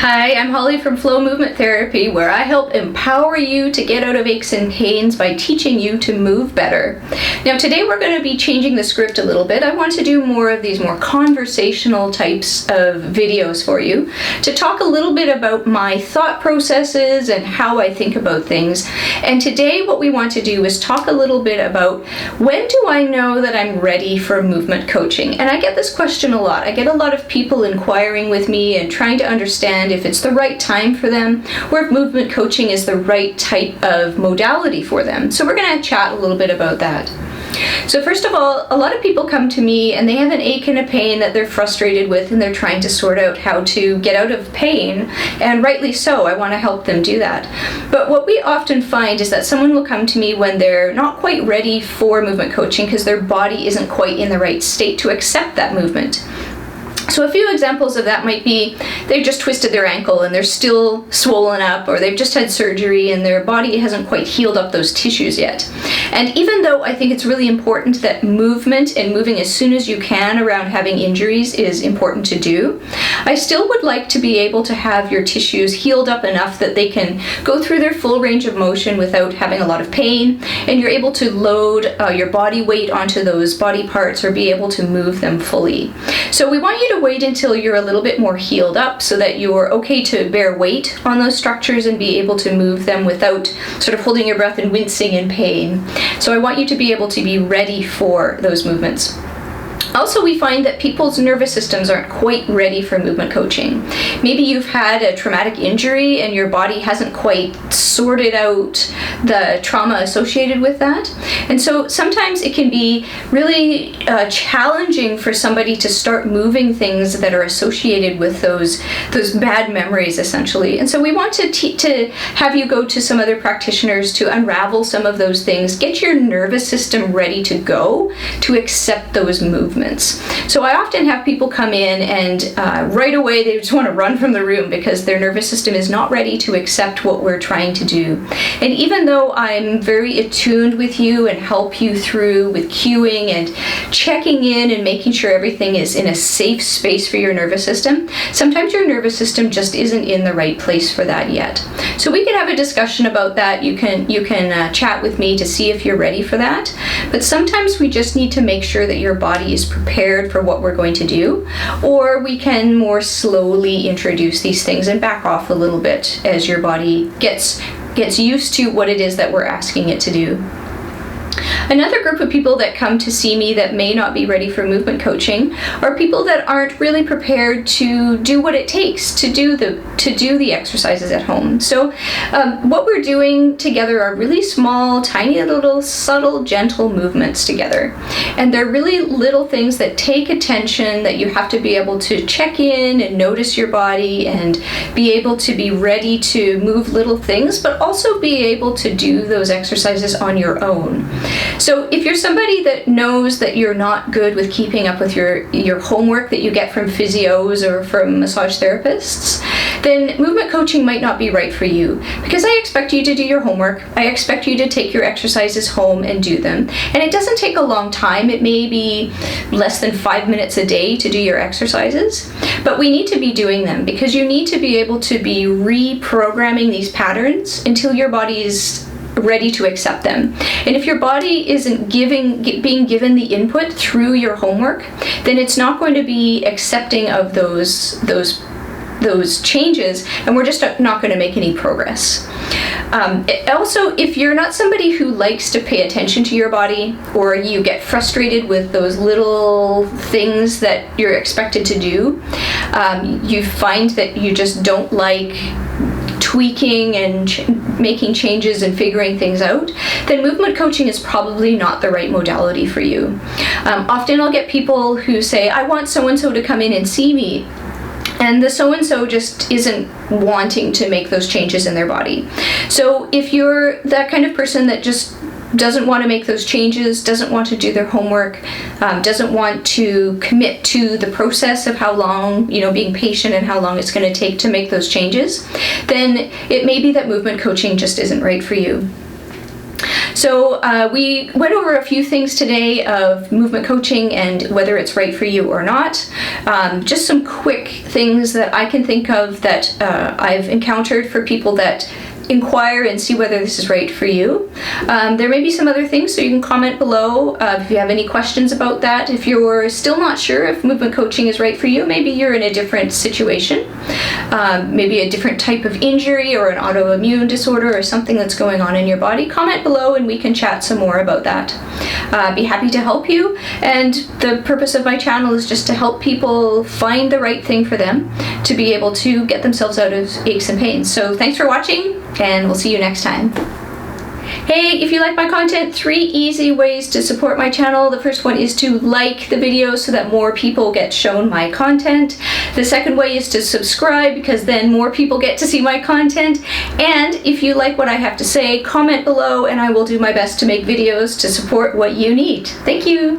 Hi, I'm Holly from Flow Movement Therapy, where I help empower you to get out of aches and pains by teaching you to move better. Now today we're going to be changing the script a little bit. I want to do more of these more conversational types of videos for you to talk a little bit about my thought processes and how I think about things. And today what we want to do is talk a little bit about when do I know that I'm ready for movement coaching? And I get this question a lot. I get a lot of people inquiring with me and trying to understand if it's the right time for them or if movement coaching is the right type of modality for them. So we're going to chat a little bit about that. So first of all, a lot of people come to me and they have an ache and a pain that they're frustrated with and they're trying to sort out how to get out of pain, and rightly so. I want to help them do that. But what we often find is that someone will come to me when they're not quite ready for movement coaching because their body isn't quite in the right state to accept that movement. So a few examples of that might be they've just twisted their ankle and they're still swollen up, or they've just had surgery and their body hasn't quite healed up those tissues yet. And even though I think it's really important that movement and moving as soon as you can around having injuries is important to do, I still would like to be able to have your tissues healed up enough that they can go through their full range of motion without having a lot of pain, and you're able to load your body weight onto those body parts or be able to move them fully. So we want you to wait until you're a little bit more healed up so that you're okay to bear weight on those structures and be able to move them without sort of holding your breath and wincing in pain. So I want you to be able to be ready for those movements. Also, we find that people's nervous systems aren't quite ready for movement coaching. Maybe you've had a traumatic injury and your body hasn't quite sorted out the trauma associated with that. And so sometimes it can be really challenging for somebody to start moving things that are associated with those bad memories, essentially. And so we want to have you go to some other practitioners to unravel some of those things, get your nervous system ready to go to accept those movements. So I often have people come in and right away they just want to run from the room because their nervous system is not ready to accept what we're trying to do. And even though I'm very attuned with you and help you through with cueing and checking in and making sure everything is in a safe space for your nervous system, sometimes your nervous system just isn't in the right place for that yet. So we can have a discussion about that. You can chat with me to see if you're ready for that. But sometimes we just need to make sure that your body is prepared for what we're going to do, or we can more slowly introduce these things and back off a little bit as your body gets used to what it is that we're asking it to do. Another group of people that come to see me that may not be ready for movement coaching are people that aren't really prepared to do what it takes to do the exercises at home. So what we're doing together are really small, tiny little, subtle, gentle movements together. And they're really little things that take attention, that you have to be able to check in and notice your body and be able to be ready to move little things, but also be able to do those exercises on your own. So if you're somebody that knows that you're not good with keeping up with your homework that you get from physios or from massage therapists, then movement coaching might not be right for you, because I expect you to do your homework. I expect you to take your exercises home and do them. And it doesn't take a long time. It may be less than 5 minutes a day to do your exercises, but we need to be doing them because you need to be able to be reprogramming these patterns until your body's ready to accept them. And if your body isn't being given the input through your homework, then it's not going to be accepting of those changes, and we're just not going to make any progress. Also, if you're not somebody who likes to pay attention to your body, or you get frustrated with those little things that you're expected to do, you find that you just don't like tweaking and making changes and figuring things out, then movement coaching is probably not the right modality for you. Often I'll get people who say, I want so-and-so to come in and see me, and the so-and-so just isn't wanting to make those changes in their body. So if you're that kind of person that just doesn't want to make those changes, doesn't want to do their homework, doesn't want to commit to the process of how long, being patient and how long it's going to take to make those changes, then it may be that movement coaching just isn't right for you. So we went over a few things today of movement coaching and whether it's right for you or not. Just some quick things that I can think of that I've encountered for people that inquire and see whether this is right for you. There may be some other things, so you can comment below if you have any questions about that. If you're still not sure if movement coaching is right for you, maybe you're in a different situation, maybe a different type of injury or an autoimmune disorder or something that's going on in your body, comment below and we can chat some more about that. Be happy to help you, and the purpose of my channel is just to help people find the right thing for them to be able to get themselves out of aches and pains. So thanks for watching, and we'll see you next time. Hey, if you like my content, 3 easy ways to support my channel. The first one is to like the video so that more people get shown my content. The second way is to subscribe, because then more people get to see my content. And if you like what I have to say, comment below and I will do my best to make videos to support what you need. Thank you.